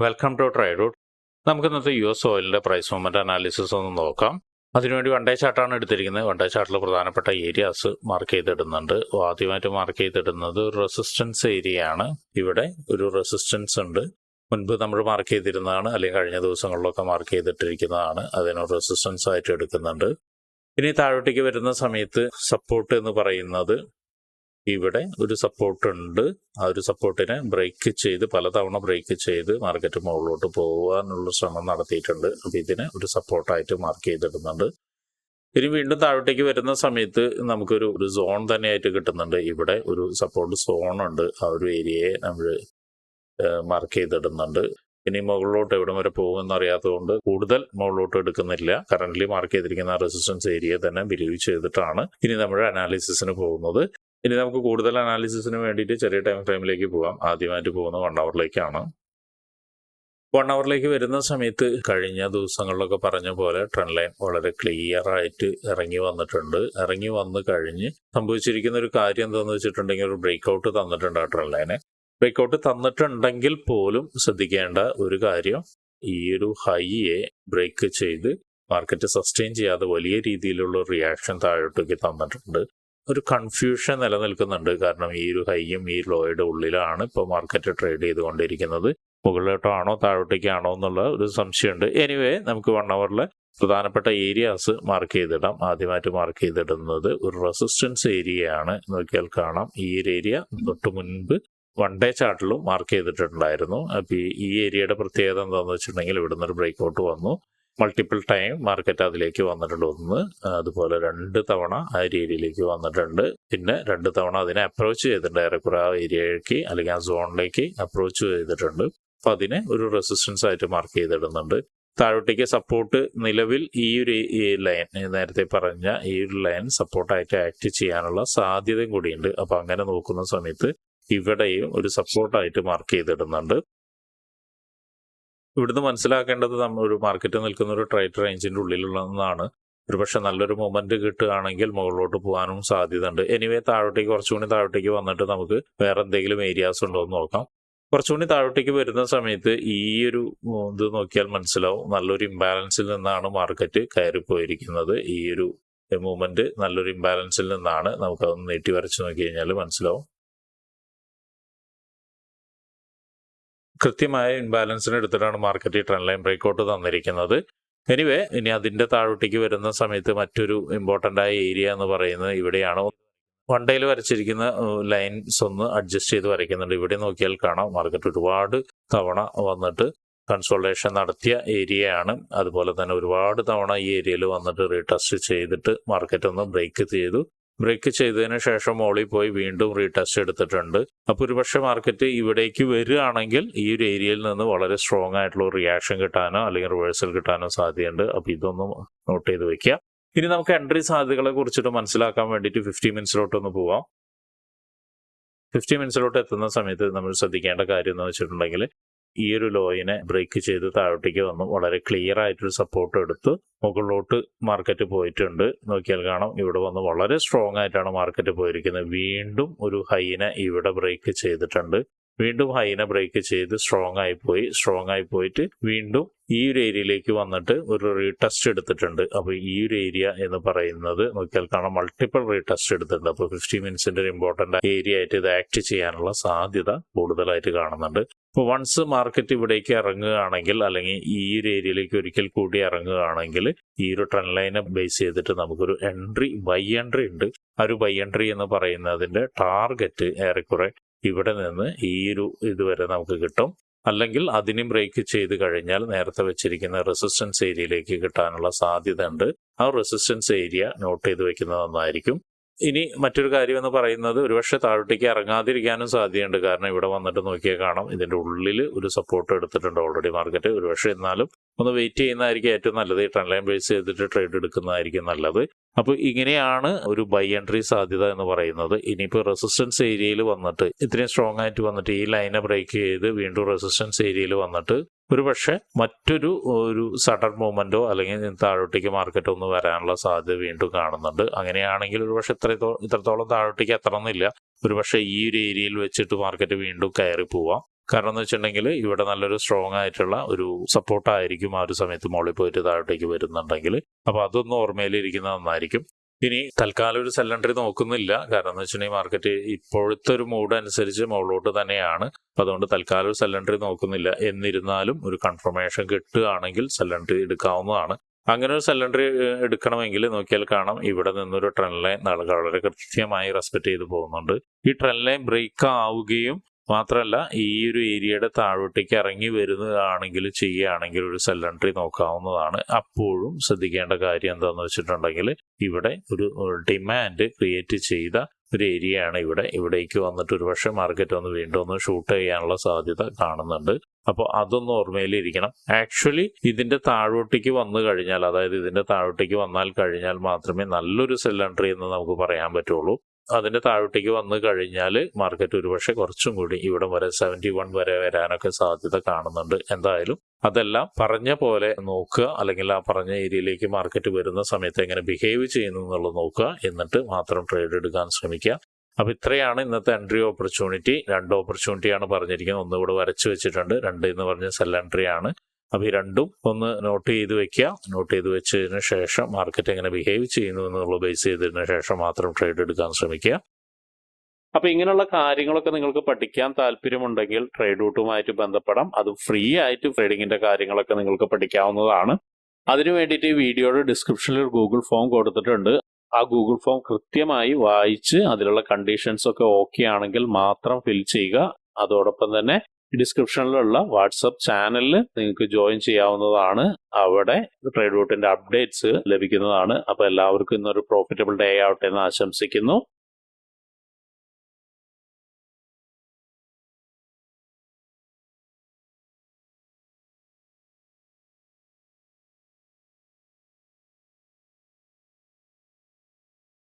Welcome to ട്രൈഡൂട്ട്. നമുക്ക് ഇന്നത്തെ US ഓയിലിൻ്റെ പ്രൈസ് മൂവ്മെൻറ്റ് അനാലിസിസ് ഒന്ന് നോക്കാം. അതിനുവേണ്ടി വൺ ഡേ ചാർട്ടാണ് എടുത്തിരിക്കുന്നത്. വൺ ഡേ ചാർട്ടിൽ പ്രധാനപ്പെട്ട ഏരിയാസ് മാർക്ക് ചെയ്തിടുന്നുണ്ട്. ആദ്യമായിട്ട് മാർക്ക് ചെയ്തിടുന്നത് ഒരു റെസിസ്റ്റൻസ് ഏരിയയാണ്. ഇവിടെ ഒരു റെസിസ്റ്റൻസ് ഉണ്ട്. മുൻപ് നമ്മൾ മാർക്ക് ചെയ്തിരുന്നതാണ്, അല്ലെങ്കിൽ കഴിഞ്ഞ ദിവസങ്ങളിലൊക്കെ മാർക്ക് ചെയ്തിട്ടിരിക്കുന്നതാണ്. അതിനൊരു റെസിസ്റ്റൻസ് ആയിട്ട് എടുക്കുന്നുണ്ട്. ഇനി താഴോട്ടേക്ക് വരുന്ന സമയത്ത് സപ്പോർട്ട് എന്ന് പറയുന്നത് ഇവിടെ ഒരു സപ്പോർട്ട് ഉണ്ട്. ആ ഒരു സപ്പോർട്ടിനെ ബ്രേക്ക് ചെയ്ത് പലതവണ ബ്രേക്ക് ചെയ്ത് മാർക്കറ്റ് മുകളിലോട്ട് പോകാനുള്ള ശ്രമം നടത്തിയിട്ടുണ്ട്. അപ്പോൾ ഇതിനെ ഒരു സപ്പോർട്ടായിട്ട് മാർക്ക് ചെയ്തിടുന്നുണ്ട്. ഇനി വീണ്ടും താഴോട്ടേക്ക് വരുന്ന സമയത്ത് നമുക്കൊരു സോൺ തന്നെയായിട്ട് കിട്ടുന്നുണ്ട്. ഇവിടെ ഒരു സപ്പോർട്ട് സോൺ ഉണ്ട്. ആ ഒരു ഏരിയയെ നമ്മൾ മാർക്ക് ചെയ്തിടുന്നുണ്ട്. ഇനി മുകളിലോട്ട് എവിടെ വരെ പോകുമെന്ന് അറിയാത്തതുകൊണ്ട് കൂടുതൽ മുകളിലോട്ട് എടുക്കുന്നില്ല. കറന്റ്ലി മാർക്ക് ചെയ്തിരിക്കുന്ന റെസിസ്റ്റൻസ് ഏരിയ തന്നെ ബിലീവ് ചെയ്തിട്ടാണ് ഇനി നമ്മുടെ അനാലിസിസിന് പോകുന്നത്. ഇനി നമുക്ക് കൂടുതൽ അനാലിസിസിന് വേണ്ടിയിട്ട് ചെറിയ ടൈം ഫ്രെയിമിലേക്ക് പോകാം. ആദ്യമായിട്ട് പോകുന്ന 1 അവറിലേക്കാണ്. 1 അവറിലേക്ക് വരുന്ന സമയത്ത് കഴിഞ്ഞ ദിവസങ്ങളിലൊക്കെ പറഞ്ഞ പോലെ ട്രെൻഡ് ലൈൻ വളരെ ക്ലിയർ ആയിട്ട് ഇറങ്ങി വന്നിട്ടുണ്ട്. ഇറങ്ങി വന്ന് കഴിഞ്ഞ് സംഭവിച്ചിരിക്കുന്ന ഒരു കാര്യം എന്താണെന്ന് വെച്ചിട്ടുണ്ടെങ്കിൽ ഒരു ബ്രേക്ക് ഔട്ട് തന്നിട്ടുണ്ട്. ആ ട്രെൻഡ് ലൈനെ ബ്രേക്ക് ഔട്ട് തന്നിട്ടുണ്ടെങ്കിൽ പോലും ശ്രദ്ധിക്കേണ്ട ഒരു കാര്യം, ഈ ഒരു ഹൈയെ ബ്രേക്ക് ചെയ്ത് മാർക്കറ്റ് സസ്റ്റെയിൻ ചെയ്യാതെ വലിയ രീതിയിലുള്ള റിയാക്ഷൻ താഴോട്ടേക്ക് തന്നിട്ടുണ്ട്. ഒരു കൺഫ്യൂഷൻ നിലനിൽക്കുന്നുണ്ട്. കാരണം ഈ ഒരു ഹൈയും ഈ ലോയുടെ ഉള്ളിലാണ് ഇപ്പോൾ മാർക്കറ്റ് ട്രേഡ് ചെയ്തുകൊണ്ടിരിക്കുന്നത്. മുകളിലോട്ടാണോ താഴോട്ടേക്കാണോ എന്നുള്ള ഒരു സംശയമുണ്ട്. എനിവേ നമുക്ക് 1 അവറിലെ പ്രധാനപ്പെട്ട ഏരിയാസ് മാർക്ക് ചെയ്തിടാം. ആദ്യമായിട്ട് മാർക്ക് ചെയ്തിടുന്നത് ഒരു റെസിസ്റ്റൻസ് ഏരിയയാണ്. നോക്കിയാൽ കാണാം, ഈ ഒരു ഏരിയ തൊട്ട് മുൻപ് വൺ ഡേ ചാർട്ടിലും മാർക്ക് ചെയ്തിട്ടുണ്ടായിരുന്നു. അപ്പോൾ ഈ ഏരിയയുടെ പ്രത്യേകത എന്താണെന്ന് വെച്ചിട്ടുണ്ടെങ്കിൽ ഇവിടുന്ന് ഒരു ബ്രേക്ക് ഔട്ട് വന്നു. മൾട്ടിപ്പിൾ ടൈം മാർക്കറ്റ് അതിലേക്ക് വന്നിട്ടുണ്ട്. ഒന്ന്, അതുപോലെ 2 തവണ ആ ഏരിയയിലേക്ക് വന്നിട്ടുണ്ട്. പിന്നെ 2 തവണ അതിനെ അപ്രോച്ച് ചെയ്തിട്ടുണ്ട്. ഏറെക്കുറെ ആ ഏരിയയ്ക്ക് അല്ലെങ്കിൽ ആ സോണിലേക്ക് അപ്രോച്ച് ചെയ്തിട്ടുണ്ട്. അപ്പം അതിനെ ഒരു റെസിസ്റ്റൻസ് ആയിട്ട് മാർക്ക് ചെയ്തിടുന്നുണ്ട്. താഴോട്ടേക്ക് സപ്പോർട്ട് നിലവിൽ ഈ ഒരു ലൈൻ, നേരത്തെ പറഞ്ഞ ഈ ഒരു ലൈൻ സപ്പോർട്ടായിട്ട് ആക്ട് ചെയ്യാനുള്ള സാധ്യതയും കൂടിയുണ്ട്. അപ്പം അങ്ങനെ നോക്കുന്ന സമയത്ത് ഇവിടെയും ഒരു സപ്പോർട്ടായിട്ട് മാർക്ക് ചെയ്തിടുന്നുണ്ട്. ഇവിടുന്ന് മനസ്സിലാക്കേണ്ടത് നമ്മൾ ഒരു മാർക്കറ്റ് നിൽക്കുന്ന ഒരു ട്രേഡ് റേഞ്ചിന്റെ ഉള്ളിലുള്ളതാണ്. ഒരുപക്ഷെ നല്ലൊരു മൊമെന്റ് കിട്ടുകയാണെങ്കിൽ മുകളിലോട്ട് പോകാനും സാധ്യത ഉണ്ട്. എനിവേ താഴോട്ടേക്ക് കുറച്ചുകൂടി താഴോട്ടേക്ക് വന്നിട്ട് നമുക്ക് വേറെ എന്തെങ്കിലും ഏരിയാസ് ഉണ്ടോ എന്ന് നോക്കാം. കുറച്ചുകൂടി താഴോട്ടേക്ക് വരുന്ന സമയത്ത് ഈ ഒരു ഇത് നോക്കിയാൽ മനസ്സിലാവും, നല്ലൊരു ഇംബാലൻസിൽ നിന്നാണ് മാർക്കറ്റ് കയറിപ്പോയിരിക്കുന്നത്. ഈ ഒരു മൂവ്മെന്റ് നല്ലൊരു ഇംബാലൻസിൽ നിന്നാണ്. നമുക്കതൊന്ന് നീട്ടി വരച്ച് നോക്കി കഴിഞ്ഞാൽ മനസ്സിലാവും. കൃത്യമായ ഇൻബാലൻസിന് എടുത്തിട്ടാണ് മാർക്കറ്റ് ട്രെൻഡ് ലൈൻ ബ്രേക്കൗട്ട് തന്നിരിക്കുന്നത്. എനിവേ ഇനി അതിന്റെ താഴോട്ടേക്ക് വരുന്ന സമയത്ത് മറ്റൊരു ഇമ്പോർട്ടൻ്റ് ആയ ഏരിയ എന്ന് പറയുന്നത് ഇവിടെയാണ്. വൺ ഡേയിൽ വരച്ചിരിക്കുന്ന ലൈൻസ് ഒന്ന് അഡ്ജസ്റ്റ് ചെയ്ത് വരയ്ക്കുന്നുണ്ട്. ഇവിടെ നോക്കിയാൽ കാണാം മാർക്കറ്റ് ഒരുപാട് തവണ വന്നിട്ട് കൺസോൾട്ടേഷൻ നടത്തിയ ഏരിയയാണ്. അതുപോലെ തന്നെ ഒരുപാട് തവണ ഈ ഏരിയയിൽ വന്നിട്ട് റീടെസ്റ്റ് ചെയ്തിട്ട് മാർക്കറ്റ് ഒന്ന് ബ്രേക്ക് ചെയ്തതിന് ശേഷം മോളിൽ പോയി വീണ്ടും റീടെസ്റ്റ് എടുത്തിട്ടുണ്ട്. അപ്പോൾ ഒരുപക്ഷെ മാർക്കറ്റ് ഇവിടേക്ക് വരികയാണെങ്കിൽ ഈ ഒരു ഏരിയയിൽ നിന്ന് വളരെ സ്ട്രോങ് ആയിട്ടുള്ള റിയാക്ഷൻ കിട്ടാനോ അല്ലെങ്കിൽ റിവേഴ്സൽ കിട്ടാനോ സാധ്യതയുണ്ട്. അപ്പോൾ ഇതൊന്നും നോട്ട് ചെയ്ത് വെക്കുക. ഇനി നമുക്ക് എൻട്രി സാധ്യതകളെ കുറിച്ചിട്ട് മനസ്സിലാക്കാൻ വേണ്ടിയിട്ട് 50 മിനിറ്റ്സിലോട്ടൊന്ന് പോവാം. 50 മിനിറ്റ്സിലോട്ട് എത്തുന്ന സമയത്ത് നമ്മൾ ശ്രദ്ധിക്കേണ്ട കാര്യം എന്ന് വെച്ചിട്ടുണ്ടെങ്കിൽ ഈ ഒരു ലോയിനെ ബ്രേക്ക് ചെയ്ത് താഴോട്ടേക്ക് വന്നു വളരെ ക്ലിയർ ആയിട്ടൊരു സപ്പോർട്ട് എടുത്ത് മുകളിലോട്ട് മാർക്കറ്റ് പോയിട്ടുണ്ട്. നോക്കിയാൽ കാണാം ഇവിടെ വന്ന് വളരെ സ്ട്രോങ് ആയിട്ടാണ് മാർക്കറ്റ് പോയിരിക്കുന്നത്. വീണ്ടും ഒരു ഹൈനെ ഇവിടെ ബ്രേക്ക് ചെയ്തിട്ടുണ്ട്. വീണ്ടും ഹൈനെ ബ്രേക്ക് ചെയ്ത് സ്ട്രോങ് ആയി പോയിട്ട് വീണ്ടും ഈ ഒരു ഏരിയയിലേക്ക് വന്നിട്ട് ഒരു റീടെസ്റ്റ് എടുത്തിട്ടുണ്ട്. അപ്പോൾ ഈ ഒരു ഏരിയ എന്ന് പറയുന്നത് നോക്കിയാൽ കാണാം മൾട്ടിപ്പിൾ റീടെസ്റ്റ് എടുത്തിട്ടുണ്ട്. അപ്പോൾ 50 മിനിറ്റ്സിന്റെ ഒരു ഇമ്പോർട്ടൻ്റ് ഏരിയ ആയിട്ട് ഇത് ആക്ട് ചെയ്യാനുള്ള സാധ്യത കൂടുതലായിട്ട് കാണുന്നുണ്ട്. അപ്പോൾ വൺസ് മാർക്കറ്റ് ഇവിടേക്ക് ഇറങ്ങുകയാണെങ്കിൽ അല്ലെങ്കിൽ ഈ ഒരു ഏരിയയിലേക്ക് ഒരിക്കൽ കൂടി ഇറങ്ങുകയാണെങ്കിൽ ഈ ഒരു ട്രെൻഡ് ലൈനെ ബേസ് ചെയ്തിട്ട് നമുക്കൊരു ബൈ എൻട്രി ഉണ്ട്. ആ ഒരു ബൈ എൻട്രി എന്ന് പറയുന്നതിന്റെ ടാർഗറ്റ് ഏറെക്കുറെ ഇവിടെ നിന്ന് ഈ ഒരു ഇതുവരെ നമുക്ക് കിട്ടും. അല്ലെങ്കിൽ അതിനും ബ്രേക്ക് ചെയ്ത് കഴിഞ്ഞാൽ നേരത്തെ വെച്ചിരിക്കുന്ന റെസിസ്റ്റൻസ് ഏരിയയിലേക്ക് കിട്ടാനുള്ള സാധ്യത ഉണ്ട്. ആ റെസിസ്റ്റൻസ് ഏരിയ നോട്ട് ചെയ്ത് വെക്കുന്നത് നന്നായിരിക്കും. ഇനി മറ്റൊരു കാര്യം എന്ന് പറയുന്നത് ഒരുപക്ഷെ താഴോട്ടേക്ക് ഇറങ്ങാതിരിക്കാനും സാധ്യതയുണ്ട്. കാരണം ഇവിടെ വന്നിട്ട് നോക്കിയാൽ കാണാം ഇതിന്റെ ഉള്ളിൽ ഒരു സപ്പോർട്ട് എടുത്തിട്ടുണ്ട് ഓൾറെഡി മാർക്കറ്റ്. ഒരുപക്ഷെ എന്നാലും ഒന്ന് വെയിറ്റ് ചെയ്യുന്നതായിരിക്കും ഏറ്റവും നല്ലത്. ഈ ട്രെൻഡ് ലൈൻ ബേസ് ചെയ്തിട്ട് ട്രേഡ് എടുക്കുന്നതായിരിക്കും നല്ലത്. അപ്പോൾ ഇങ്ങനെയാണ് ഒരു ബൈ എൻട്രി സാധ്യത എന്ന് പറയുന്നത്. ഇനിയിപ്പോൾ റെസിസ്റ്റൻസ് ഏരിയയിൽ വന്നിട്ട് ഇത്രയും സ്ട്രോങ് ആയിട്ട് വന്നിട്ട് ഈ ലൈനെ ബ്രേക്ക് ചെയ്ത് വീണ്ടും റെസിസ്റ്റൻസ് ഏരിയയിൽ വന്നിട്ട് ഒരുപക്ഷെ മറ്റൊരു സഡൻ മൂവ്മെന്റോ അല്ലെങ്കിൽ താഴോട്ടേക്ക് മാർക്കറ്റ് ഒന്ന് വരാനുള്ള സാധ്യത വീണ്ടും കാണുന്നുണ്ട്. അങ്ങനെയാണെങ്കിൽ ഒരുപക്ഷെ ഇത്രത്തോളം താഴോട്ടേക്ക് എത്തണമെന്നില്ല. ഒരുപക്ഷെ ഈ ഒരു ഏരിയയിൽ വെച്ചിട്ട് മാർക്കറ്റ് വീണ്ടും കയറി പോവാം. കാരണം എന്ന് വെച്ചിട്ടുണ്ടെങ്കിൽ ഇവിടെ നല്ലൊരു സ്ട്രോങ് ആയിട്ടുള്ള ഒരു സപ്പോർട്ടായിരിക്കും ആ ഒരു സമയത്ത് മുകളിൽ പോയിട്ട് താഴോട്ടേക്ക് വരുന്നുണ്ടെങ്കിൽ. അപ്പോൾ അതൊന്ന് ഓർമ്മയിലിരിക്കുന്നത് നന്നായിരിക്കും. ഇനി തൽക്കാലം ഒരു സെൽ എൻട്രി നോക്കുന്നില്ല, കാരണം എന്ന് വെച്ചിട്ടുണ്ടെങ്കിൽ മാർക്കറ്റ് ഇപ്പോഴത്തെ ഒരു മൂഡ് അനുസരിച്ച് മുകളിലോട്ട് തന്നെയാണ്. അപ്പം അതുകൊണ്ട് തൽക്കാലം ഒരു സെൽ എൻട്രി നോക്കുന്നില്ല. എന്നിരുന്നാലും ഒരു കൺഫർമേഷൻ കിട്ടുകയാണെങ്കിൽ സെൽ എൻട്രി എടുക്കാവുന്നതാണ്. അങ്ങനെ ഒരു സെൽ എൻട്രി എടുക്കണമെങ്കിൽ നോക്കിയാൽ കാണാം, ഇവിടെ നിന്നൊരു ട്രെൻഡ് ലൈൻ വളരെ കൃത്യമായി റെസ്പെക്ട് ചെയ്ത് പോകുന്നുണ്ട്. ഈ ട്രെൻഡ് ലൈൻ ബ്രേക്ക് ആവുകയും മാത്രമല്ല ഈ ഒരു ഏരിയയുടെ താഴോട്ടേക്ക് ഇറങ്ങി വരുന്നതാണെങ്കിൽ ചെയ്യുകയാണെങ്കിൽ ഒരു സെൽ എൻട്രി നോക്കാവുന്നതാണ്. അപ്പോഴും ശ്രദ്ധിക്കേണ്ട കാര്യം എന്താണെന്ന് വെച്ചിട്ടുണ്ടെങ്കിൽ ഇവിടെ ഒരു ഡിമാൻഡ് ക്രിയേറ്റ് ചെയ്ത ഒരു ഏരിയയാണ് ഇവിടേക്ക് വന്നിട്ട് ഒരുപക്ഷെ മാർക്കറ്റ് ഒന്ന് വീണ്ടും ഒന്ന് ഷൂട്ട് ചെയ്യാനുള്ള സാധ്യത കാണുന്നുണ്ട്. അപ്പോൾ അതൊന്ന് ഓർമ്മയിലിരിക്കണം. ആക്ച്വലി ഇതിന്റെ താഴോട്ടേക്ക് വന്നു കഴിഞ്ഞാൽ, അതായത് ഇതിന്റെ താഴോട്ടേക്ക് വന്നാൽ കഴിഞ്ഞാൽ മാത്രമേ നല്ലൊരു സെൽ എൻട്രി എന്ന് നമുക്ക് പറയാൻ പറ്റുള്ളൂ. അതിന്റെ താഴോട്ടേക്ക് വന്നു കഴിഞ്ഞാൽ മാർക്കറ്റ് ഒരുപക്ഷെ കുറച്ചും കൂടി ഇവിടെ വരെ 71 വരെ വരാനൊക്കെ സാധ്യത കാണുന്നുണ്ട്. എന്തായാലും അതെല്ലാം പറഞ്ഞ പോലെ നോക്കുക, അല്ലെങ്കിൽ ആ പറഞ്ഞ ഏരിയയിലേക്ക് മാർക്കറ്റ് വരുന്ന സമയത്ത് എങ്ങനെ ബിഹേവ് ചെയ്യുന്നു എന്നുള്ളത് നോക്കുക, എന്നിട്ട് മാത്രം ട്രേഡ് എടുക്കാൻ ശ്രമിക്കുക. അപ്പോൾ ഇത്രയാണ് ഇന്നത്തെ എൻട്രി ഓപ്പർച്യൂണിറ്റി. 2 ഓപ്പർച്യൂണിറ്റിയാണ് പറഞ്ഞിരിക്കുന്നത്. ഒന്ന് ഇവിടെ വരച്ചു വെച്ചിട്ടുണ്ട്, 2 എന്ന് പറഞ്ഞ സെൽ എൻട്രി ആണ്. അപ്പോൾ ഈ രണ്ടും ഒന്ന് നോട്ട് ചെയ്ത് വെക്കുക. നോട്ട് ചെയ്ത് വെച്ചതിന് ശേഷം മാർക്കറ്റ് എങ്ങനെ ബിഹേവ് ചെയ്യുന്നു എന്നുള്ള ബേസ് ചെയ്തതിന് ശേഷം മാത്രം ട്രേഡ് എടുക്കാൻ ശ്രമിക്കുക. അപ്പോൾ ഇങ്ങനെയുള്ള കാര്യങ്ങളൊക്കെ നിങ്ങൾക്ക് പഠിക്കാൻ താല്പര്യമുണ്ടെങ്കിൽ ട്രേഡ് റൂട്ടുമായിട്ട് ബന്ധപ്പെടാം. അത് ഫ്രീ ആയിട്ട് ട്രേഡിങ്ങിന്റെ കാര്യങ്ങളൊക്കെ നിങ്ങൾക്ക് പഠിക്കാവുന്നതാണ്. അതിനു വേണ്ടിയിട്ട് ഈ വീഡിയോയുടെ ഡിസ്ക്രിപ്ഷനിൽ ഒരു ഗൂഗിൾ ഫോം കൊടുത്തിട്ടുണ്ട്. ആ ഗൂഗിൾ ഫോം കൃത്യമായി വായിച്ച് അതിലുള്ള കണ്ടീഷൻസ് ഒക്കെ ഓക്കെ ആണെങ്കിൽ മാത്രം ഫിൽ ചെയ്യുക. അതോടൊപ്പം തന്നെ ഡിസ്ക്രിപ്ഷനിലുള്ള വാട്സപ്പ് ചാനലിൽ നിങ്ങൾക്ക് ജോയിൻ ചെയ്യാവുന്നതാണ്. അവിടെ ട്രേഡ് റൂട്ടിന്റെ അപ്ഡേറ്റ്സ് ലഭിക്കുന്നതാണ്. അപ്പോൾ എല്ലാവർക്കും ഇന്നൊരു പ്രോഫിറ്റബിൾ ഡേ ആവട്ടെ എന്ന് ആശംസിക്കുന്നു.